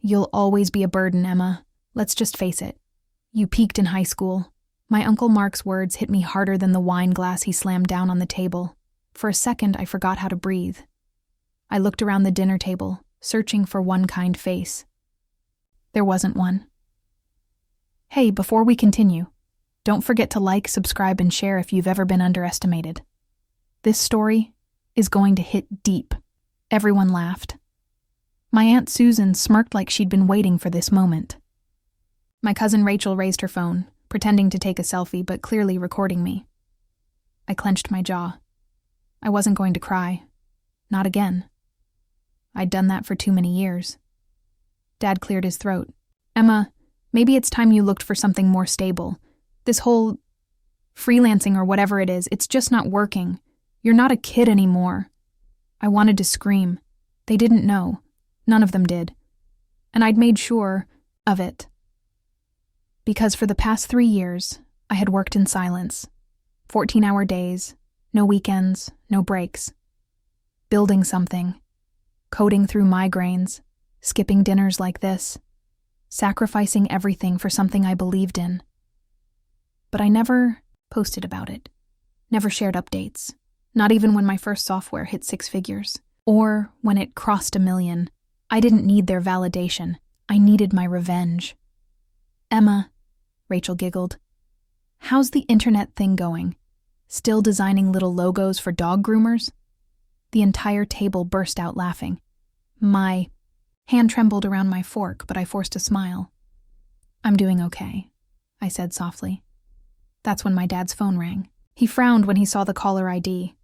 You'll always be a burden, Emma. Let's just face it. You peaked in high school. My Uncle Mark's words hit me harder than the wine glass he slammed down on the table. For a second, I forgot how to breathe. I looked around the dinner table, searching for one kind face. There wasn't one. Hey, before we continue, don't forget to like, subscribe, and share if you've ever been underestimated. This story is going to hit deep. Everyone laughed. My Aunt Susan smirked like she'd been waiting for this moment. My cousin Rachel raised her phone, pretending to take a selfie but clearly recording me. I clenched my jaw. I wasn't going to cry. Not again. I'd done that for too many years. Dad cleared his throat. Emma, maybe it's time you looked for something more stable. This whole freelancing or whatever it is, it's just not working. You're not a kid anymore. I wanted to scream. They didn't know. None of them did. And I'd made sure of it. Because for the past 3 years, I had worked in silence. 14-hour days, no weekends, no breaks. Building something. Coding through migraines. Skipping dinners like this. Sacrificing everything for something I believed in. But I never posted about it. Never shared updates. Not even when my first software hit 6 figures. Or when it crossed 1 million. I didn't need their validation. I needed my revenge. Emma, Rachel giggled. How's the internet thing going? Still designing little logos for dog groomers? The entire table burst out laughing. My hand trembled around my fork, but I forced a smile. I'm doing okay, I said softly. That's when my dad's phone rang. He frowned when he saw the caller ID.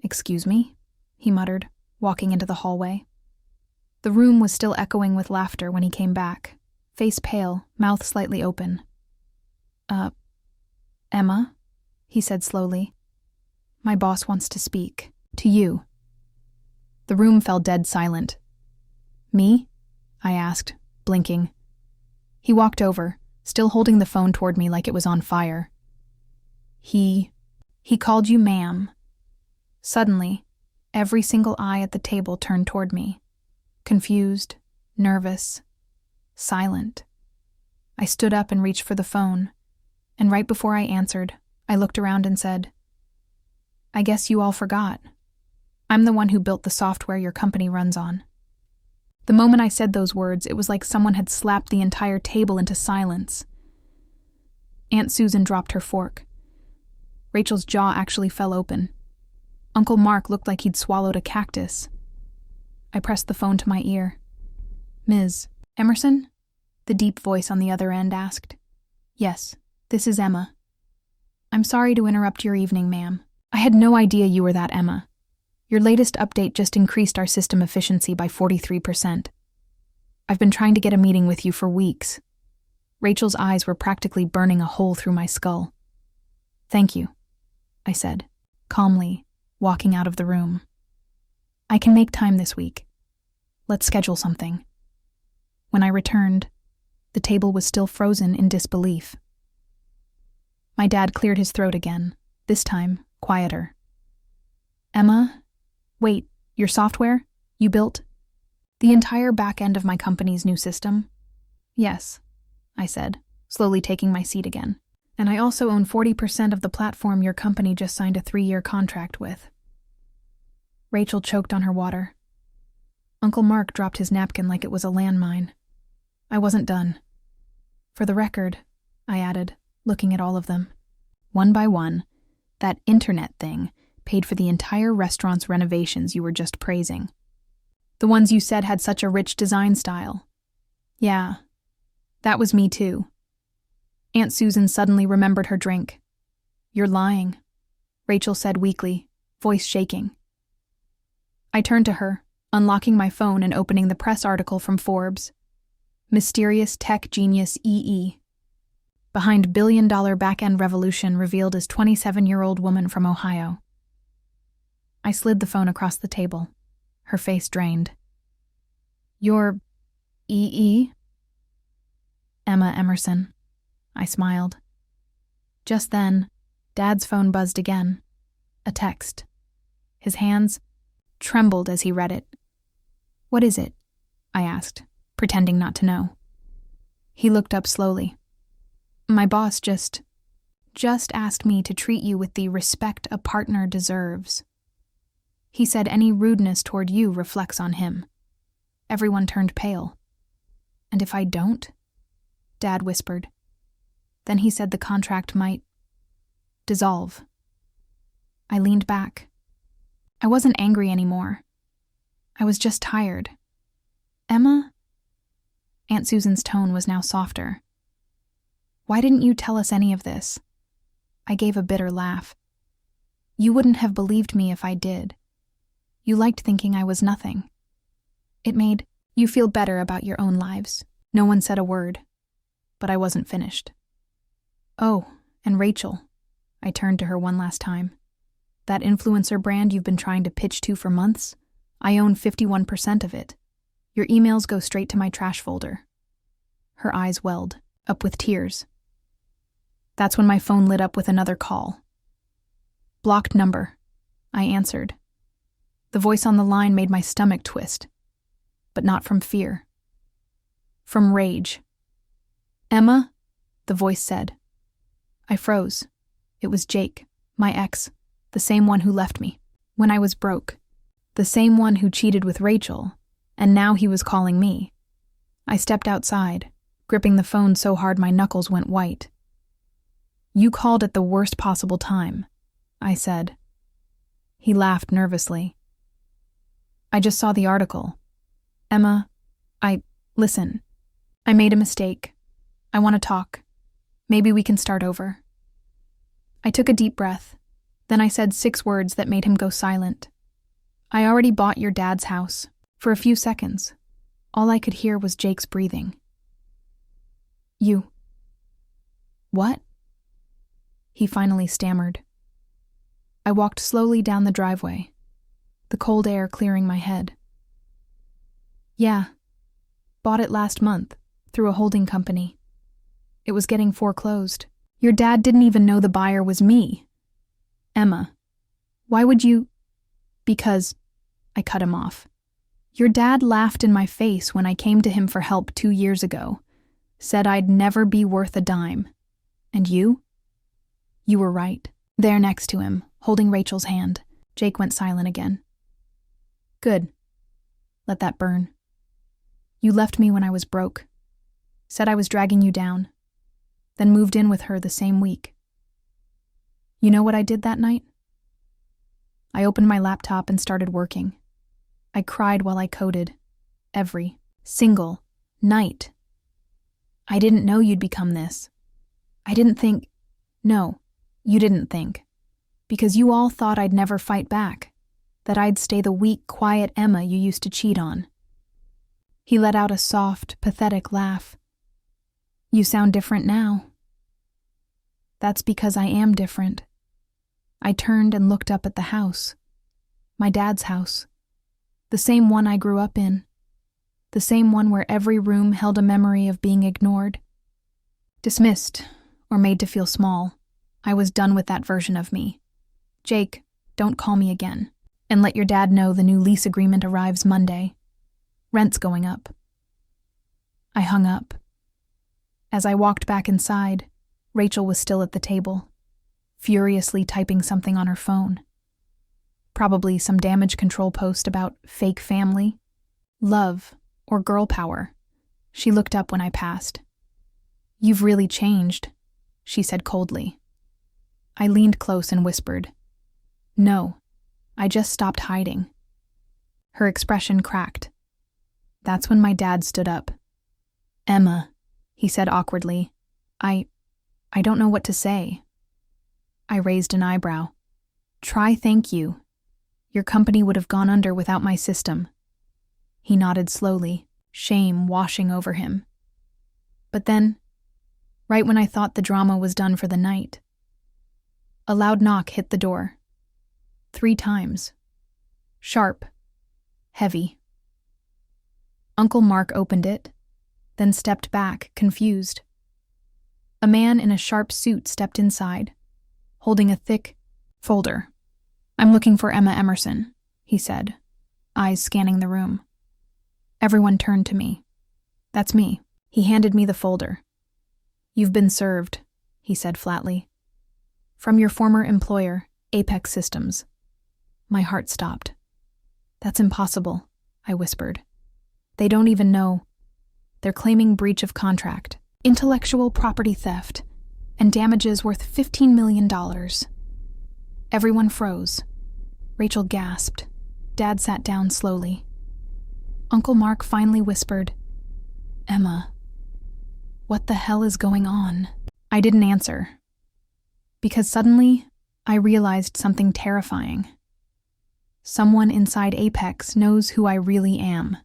Excuse me, he muttered, walking into the hallway. The room was still echoing with laughter when he came back, face pale, mouth slightly open. Emma, he said slowly. My boss wants to speak. To you. The room fell dead silent. Me? I asked, blinking. He walked over, still holding the phone toward me like it was on fire. He called you ma'am. Suddenly, every single eye at the table turned toward me. Confused, nervous, silent. I stood up and reached for the phone, and right before I answered, I looked around and said, I guess you all forgot. I'm the one who built the software your company runs on. The moment I said those words, it was like someone had slapped the entire table into silence. Aunt Susan dropped her fork. Rachel's jaw actually fell open. Uncle Mark looked like he'd swallowed a cactus. I pressed the phone to my ear. Ms. Emerson? The deep voice on the other end asked. Yes, this is Emma. I'm sorry to interrupt your evening, ma'am. I had no idea you were that Emma. Your latest update just increased our system efficiency by 43%. I've been trying to get a meeting with you for weeks. Rachel's eyes were practically burning a hole through my skull. Thank you, I said, calmly, walking out of the room. I can make time this week. Let's schedule something. When I returned, the table was still frozen in disbelief. My dad cleared his throat again, this time quieter. Emma, wait, your software? You built? The entire back end of my company's new system? Yes, I said, slowly taking my seat again. And I also own 40% of the platform your company just signed a 3-year contract with. Rachel choked on her water. Uncle Mark dropped his napkin like it was a landmine. I wasn't done. For the record, I added, looking at all of them. One by one, that internet thing paid for the entire restaurant's renovations you were just praising. The ones you said had such a rich design style. Yeah, that was me too. Aunt Susan suddenly remembered her drink. You're lying, Rachel said weakly, voice shaking. I turned to her, unlocking my phone and opening the press article from Forbes. Mysterious tech genius EE. Behind billion-dollar back-end revolution revealed as 27-year-old woman from Ohio. I slid the phone across the table, her face drained. You're EE? Emma Emerson. I smiled. Just then, Dad's phone buzzed again. A text. His hands trembled as he read it. What is it? I asked, pretending not to know. He looked up slowly. My boss just asked me to treat you with the respect a partner deserves. He said any rudeness toward you reflects on him. Everyone turned pale. And if I don't? Dad whispered. Then he said the contract might dissolve. I leaned back. I wasn't angry anymore. I was just tired. Emma? Aunt Susan's tone was now softer. Why didn't you tell us any of this? I gave a bitter laugh. You wouldn't have believed me if I did. You liked thinking I was nothing. It made you feel better about your own lives. No one said a word, but I wasn't finished. Oh, and Rachel. I turned to her one last time. That influencer brand you've been trying to pitch to for months? I own 51% of it. Your emails go straight to my trash folder. Her eyes welled, up with tears. That's when my phone lit up with another call. Blocked number, I answered. The voice on the line made my stomach twist, but not from fear. From rage. Emma, the voice said. I froze. It was Jake, my ex, the same one who left me when I was broke, the same one who cheated with Rachel, and now he was calling me. I stepped outside, gripping the phone so hard my knuckles went white. You called at the worst possible time, I said. He laughed nervously. I just saw the article. Emma, listen. I made a mistake. I want to talk. Maybe we can start over. I took a deep breath. Then I said 6 words that made him go silent. I already bought your dad's house. For a few seconds, all I could hear was Jake's breathing. You. What? He finally stammered. I walked slowly down the driveway, the cold air clearing my head. Yeah. Bought it last month, through a holding company. It was getting foreclosed. Your dad didn't even know the buyer was me. Emma, why would you? Because, I cut him off. Your dad laughed in my face when I came to him for help 2 years ago, said I'd never be worth a dime. And you? You were right. There next to him, holding Rachel's hand, Jake went silent again. Good. Let that burn. You left me when I was broke. Said I was dragging you down. Then moved in with her the same week. You know what I did that night? I opened my laptop and started working. I cried while I coded. Every single night. I didn't know you'd become this. I didn't think. No, you didn't think. Because you all thought I'd never fight back. That I'd stay the weak, quiet Emma you used to cheat on. He let out a soft, pathetic laugh. You sound different now. That's because I am different. I turned and looked up at the house. My dad's house. The same one I grew up in. The same one where every room held a memory of being ignored. Dismissed, or made to feel small. I was done with that version of me. Jake, don't call me again. And let your dad know the new lease agreement arrives Monday. Rent's going up. I hung up. As I walked back inside, Rachel was still at the table, furiously typing something on her phone. Probably some damage control post about fake family, love, or girl power. She looked up when I passed. You've really changed, she said coldly. I leaned close and whispered, No, I just stopped hiding. Her expression cracked. That's when my dad stood up. Emma, he said awkwardly, I don't know what to say. I raised an eyebrow. Try thank you. Your company would have gone under without my system. He nodded slowly, shame washing over him. But then, right when I thought the drama was done for the night, a loud knock hit the door. 3 times. Sharp. Heavy. Uncle Mark opened it, then stepped back, confused. A man in a sharp suit stepped inside, holding a thick folder. I'm looking for Emma Emerson, he said, eyes scanning the room. Everyone turned to me. That's me. He handed me the folder. You've been served, he said flatly. From your former employer, Apex Systems. My heart stopped. That's impossible, I whispered. They don't even know. They're claiming breach of contract, intellectual property theft, and damages worth $15 million. Everyone froze. Rachel gasped. Dad sat down slowly. Uncle Mark finally whispered, Emma, what the hell is going on? I didn't answer. Because suddenly, I realized something terrifying. Someone inside Apex knows who I really am.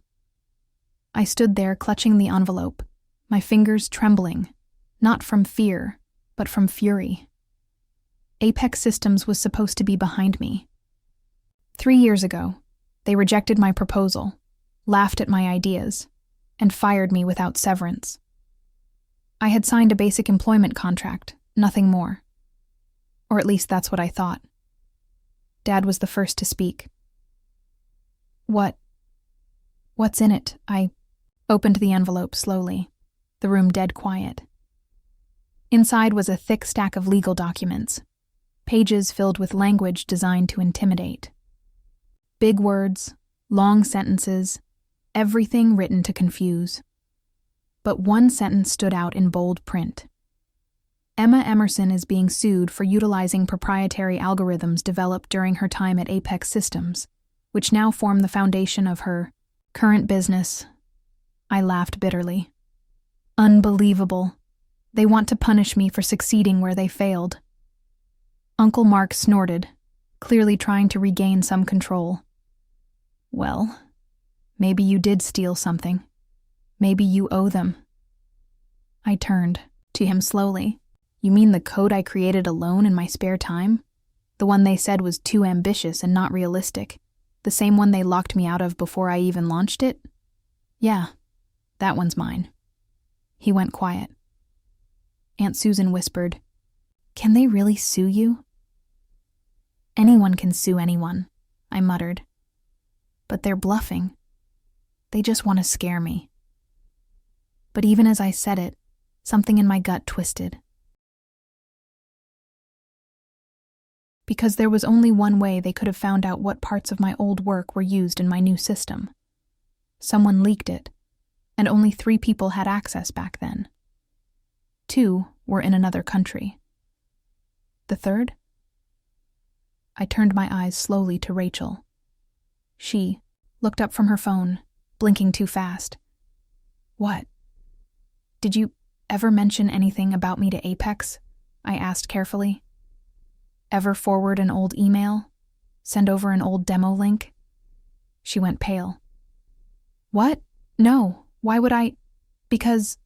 I stood there clutching the envelope, my fingers trembling, not from fear, but from fury. Apex Systems was supposed to be behind me. 3 years ago, they rejected my proposal, laughed at my ideas, and fired me without severance. I had signed a basic employment contract, nothing more. Or at least that's what I thought. Dad was the first to speak. What's in it? I opened the envelope slowly, the room dead quiet. Inside was a thick stack of legal documents, pages filled with language designed to intimidate. Big words, long sentences, everything written to confuse. But one sentence stood out in bold print. Emma Emerson is being sued for utilizing proprietary algorithms developed during her time at Apex Systems, which now form the foundation of her current business. I laughed bitterly. Unbelievable. They want to punish me for succeeding where they failed. Uncle Mark snorted, clearly trying to regain some control. Well, maybe you did steal something. Maybe you owe them. I turned to him slowly. You mean the code I created alone in my spare time? The one they said was too ambitious and not realistic? The same one they locked me out of before I even launched it? Yeah, that one's mine. He went quiet. Aunt Susan whispered, Can they really sue you? Anyone can sue anyone, I muttered. But they're bluffing. They just want to scare me. But even as I said it, something in my gut twisted. Because there was only one way they could have found out what parts of my old work were used in my new system. Someone leaked it, and only 3 people had access back then. 2 were in another country. The third? I turned my eyes slowly to Rachel. She looked up from her phone, blinking too fast. What? Did you ever mention anything about me to Apex? I asked carefully. Ever forward an old email? Send over an old demo link? She went pale. What? No. Why would I? Because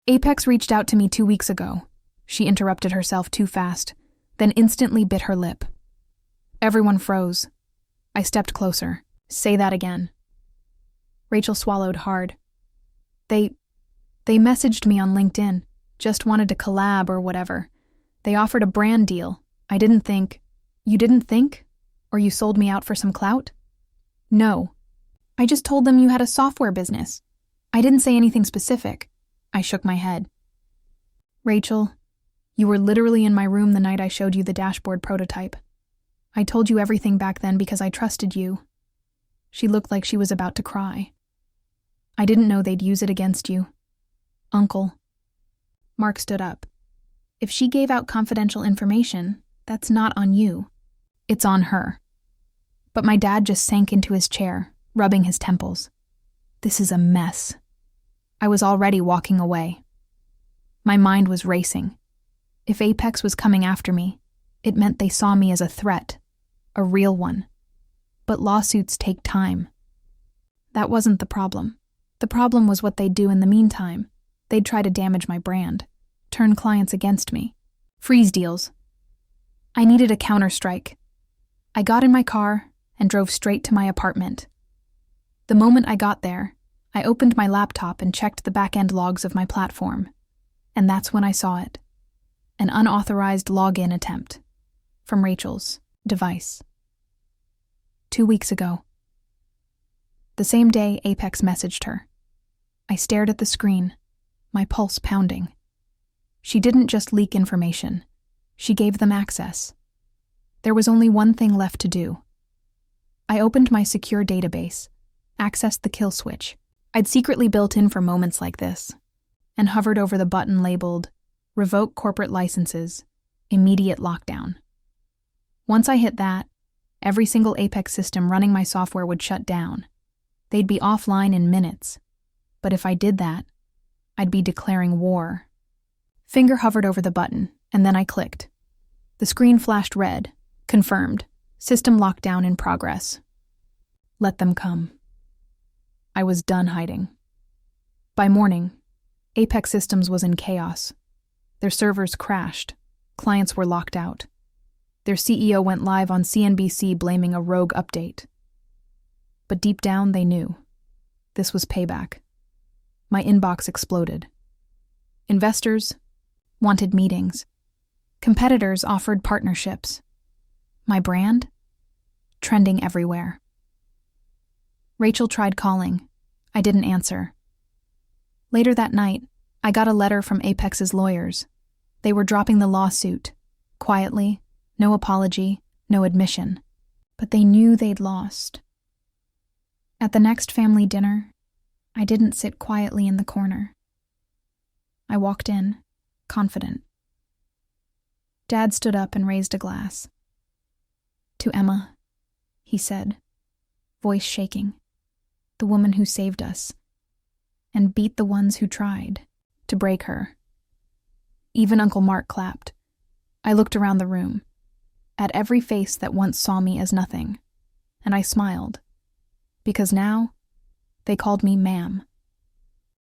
Apex reached out to me 2 weeks ago. She interrupted herself too fast, then instantly bit her lip. Everyone froze. I stepped closer. Say that again. Rachel swallowed hard. They messaged me on LinkedIn. Just wanted to collab or whatever. They offered a brand deal. I didn't think. You didn't think? Or you sold me out for some clout? No. I just told them you had a software business. I didn't say anything specific. I shook my head. Rachel, you were literally in my room the night I showed you the dashboard prototype. I told you everything back then because I trusted you. She looked like she was about to cry. I didn't know they'd use it against you. Uncle. Mark stood up. If she gave out confidential information, that's not on you. It's on her. But my dad just sank into his chair, rubbing his temples. This is a mess. I was already walking away. My mind was racing. If Apex was coming after me, it meant they saw me as a threat, a real one. But lawsuits take time. That wasn't the problem. The problem was what they'd do in the meantime. They'd try to damage my brand, turn clients against me, freeze deals. I needed a counterstrike. I got in my car and drove straight to my apartment. The moment I got there, I opened my laptop and checked the back-end logs of my platform. And that's when I saw it. An unauthorized login attempt from Rachel's device. 2 weeks ago. The same day Apex messaged her. I stared at the screen, my pulse pounding. She didn't just leak information. She gave them access. There was only one thing left to do. I opened my secure database, accessed the kill switch I'd secretly built in for moments like this, and hovered over the button labeled Revoke Corporate Licenses, Immediate Lockdown. Once I hit that, every single Apex system running my software would shut down. They'd be offline in minutes. But if I did that, I'd be declaring war. Finger hovered over the button, and then I clicked. The screen flashed red. Confirmed. System lockdown in progress. Let them come. I was done hiding. By morning, Apex Systems was in chaos. Their servers crashed. Clients were locked out. Their CEO went live on CNBC blaming a rogue update. But deep down, they knew. This was payback. My inbox exploded. Investors wanted meetings. Competitors offered partnerships. My brand? Trending everywhere. Rachel tried calling. I didn't answer. Later that night, I got a letter from Apex's lawyers. They were dropping the lawsuit. Quietly, no apology, no admission. But they knew they'd lost. At the next family dinner, I didn't sit quietly in the corner. I walked in, confident. Dad stood up and raised a glass. To Emma, he said, voice shaking, the woman who saved us, and beat the ones who tried to break her. Even Uncle Mark clapped. I looked around the room, at every face that once saw me as nothing, and I smiled, because now they called me ma'am.